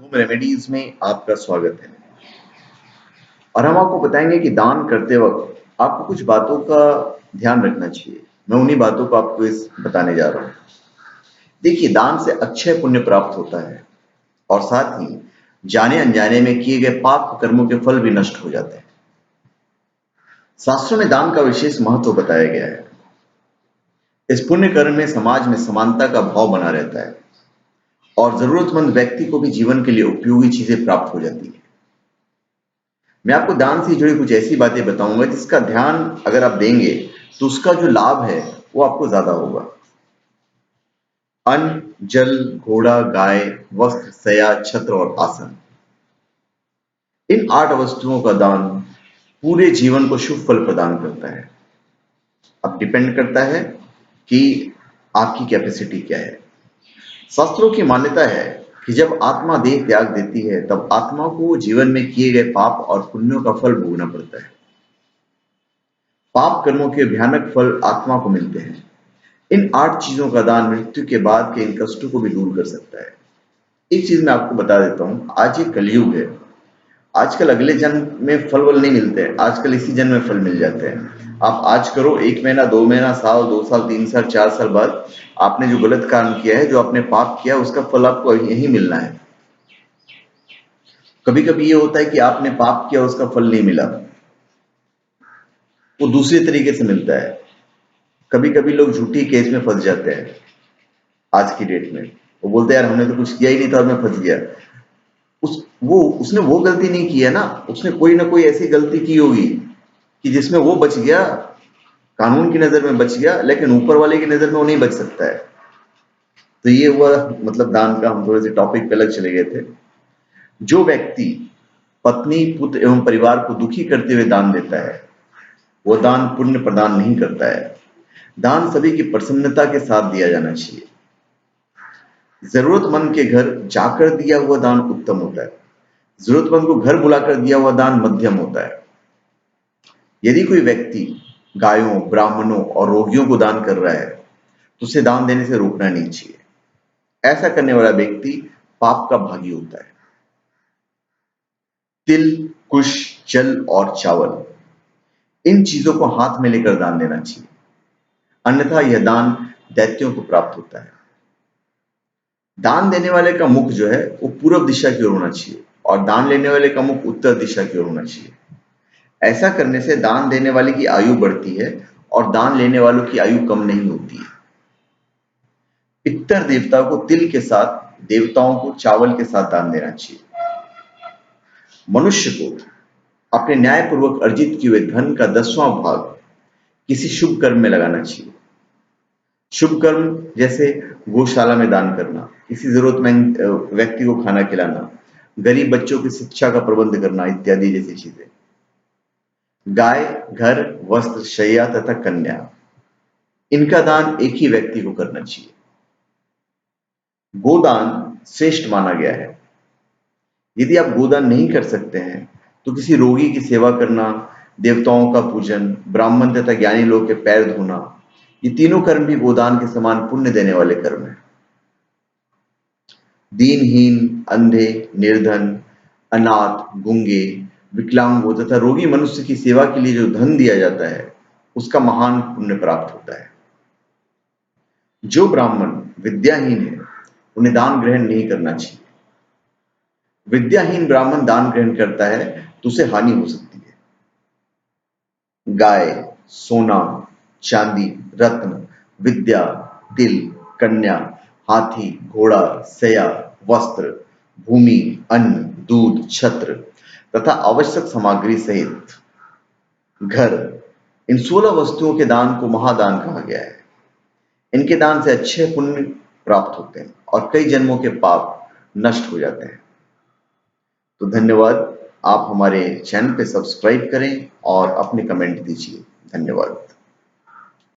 Home remedies में आपका स्वागत है। और हम आपको बताएंगे कि दान करते वक्त आपको कुछ बातों का ध्यान रखना चाहिए। मैं उन्हीं बातों को आपको इस बताने जा रहा हूँ। देखिए, दान से अक्षय पुण्य प्राप्त होता है और साथ ही जाने अनजाने में किए गए पाप कर्मों के फल भी नष्ट हो जाते हैं। शास्त्रों में दान का विशेष महत्व बताया गया है। इस पुण्य कर्म में समाज में समानता का भाव बना रहता है और जरूरतमंद व्यक्ति को भी जीवन के लिए उपयोगी चीजें प्राप्त हो जाती है। मैं आपको दान से जुड़ी कुछ ऐसी बातें बताऊंगा जिसका ध्यान अगर आप देंगे तो उसका जो लाभ है वो आपको ज्यादा होगा। अन्न, जल, घोड़ा, गाय, वस्त्र, सया, छत्र और आसन, इन 8 वस्तुओं का दान पूरे जीवन को शुभ फल प्रदान करता है। अब डिपेंड करता है कि आपकी कैपेसिटी क्या है। शास्त्रों की मान्यता है कि जब आत्मा देह त्याग देती है तब आत्मा को जीवन में किए गए पाप और पुण्यों का फल भोगना पड़ता है। पाप कर्मों के भयानक फल आत्मा को मिलते हैं। इन 8 चीजों का दान मृत्यु के बाद के इन कष्टों को भी दूर कर सकता है। एक चीज मैं आपको बता देता हूं, आज ये कलयुग है। आजकल अगले जन्म में फल वल नहीं मिलते हैं, आजकल इसी जन्म में फल मिल जाते हैं। आप आज करो, 1 महीना, 2 महीना, साल, 2 साल, 3 साल, 4 साल बाद आपने जो गलत काम किया है, जो आपने पाप किया, उसका फल आपको यही मिलना है। कभी कभी ये होता है कि आपने पाप किया, उसका फल नहीं मिला, वो दूसरे तरीके से मिलता है। कभी कभी लोग झूठी केस में फंस जाते हैं। आज की डेट में वो बोलते हैं यार हमने तो कुछ किया ही नहीं था और मैं फंस गया। उसने वो गलती नहीं की है ना, उसने कोई ना कोई ऐसी गलती की होगी कि जिसमें वो बच गया, कानून की नजर में बच गया, लेकिन ऊपर वाले की नजर में वो नहीं बच सकता है। तो ये हुआ मतलब दान का। हम थोड़े से टॉपिक पे अलग चले गए थे। जो व्यक्ति पत्नी, पुत्र एवं परिवार को दुखी करते हुए दान देता है वो दान पुण्य प्रदान नहीं करता है। दान सभी की प्रसन्नता के साथ दिया जाना चाहिए। जरूरतमंद के घर जाकर दिया हुआ दान उत्तम होता है। जरूरतमंद को घर बुलाकर दिया हुआ दान मध्यम होता है। यदि कोई व्यक्ति गायों, ब्राह्मणों और रोगियों को दान कर रहा है तो उसे दान देने से रोकना नहीं चाहिए। ऐसा करने वाला व्यक्ति पाप का भागी होता है। तिल, कुश, जल और चावल, इन चीजों को हाथ में लेकर दान देना चाहिए, अन्यथा यह दान दैत्यों को प्राप्त होता है। दान देने वाले का मुख जो है वो पूर्व दिशा की ओर होना चाहिए और दान लेने वाले का मुख उत्तर दिशा की ओर होना चाहिए। ऐसा करने से दान देने वाले की आयु बढ़ती है और दान लेने वालों की आयु कम नहीं होती है। पितर देवता को तिल के साथ, देवताओं को चावल के साथ दान देना चाहिए। मनुष्य को अपने न्यायपूर्वक अर्जित किए हुए धन का 10वां भाग किसी शुभ कर्म में लगाना चाहिए। शुभ कर्म जैसे गौशाला में दान करना, किसी जरूरतमंद व्यक्ति को खाना खिलाना, गरीब बच्चों की शिक्षा का प्रबंध करना इत्यादि जैसी चीजें। गाय, घर, वस्त्र, शैया तथा कन्या, इनका दान एक ही व्यक्ति को करना चाहिए। गोदान श्रेष्ठ माना गया है। यदि आप गोदान नहीं कर सकते हैं तो किसी रोगी की सेवा करना, देवताओं का पूजन, ब्राह्मण तथा ज्ञानी लोग के पैर धोना, ये तीनों कर्म भी गोदान के समान पुण्य देने वाले कर्म हैं। दीनहीन, अंधे, निर्धन, अनाथ, गूंगे, विकलांगों तथा रोगी मनुष्य की सेवा के लिए जो धन दिया जाता है उसका महान पुण्य प्राप्त होता है। जो ब्राह्मण विद्याहीन है उन्हें दान ग्रहण नहीं करना चाहिए। विद्याहीन ब्राह्मण दान ग्रहण करता है तो उसे हानि हो सकती है। गाय, सोना, चांदी, रत्न, विद्या, तिल, कन्या, हाथी, घोड़ा, सया, वस्त्र, भूमि, अन्न, दूध, छत्र तथा आवश्यक सामग्री सहित घर, इन 16 वस्तुओं के दान को महादान कहा गया है। इनके दान से अच्छे पुण्य प्राप्त होते हैं और कई जन्मों के पाप नष्ट हो जाते हैं। तो धन्यवाद। आप हमारे चैनल पे सब्सक्राइब करें और अपने कमेंट दीजिए। धन्यवाद।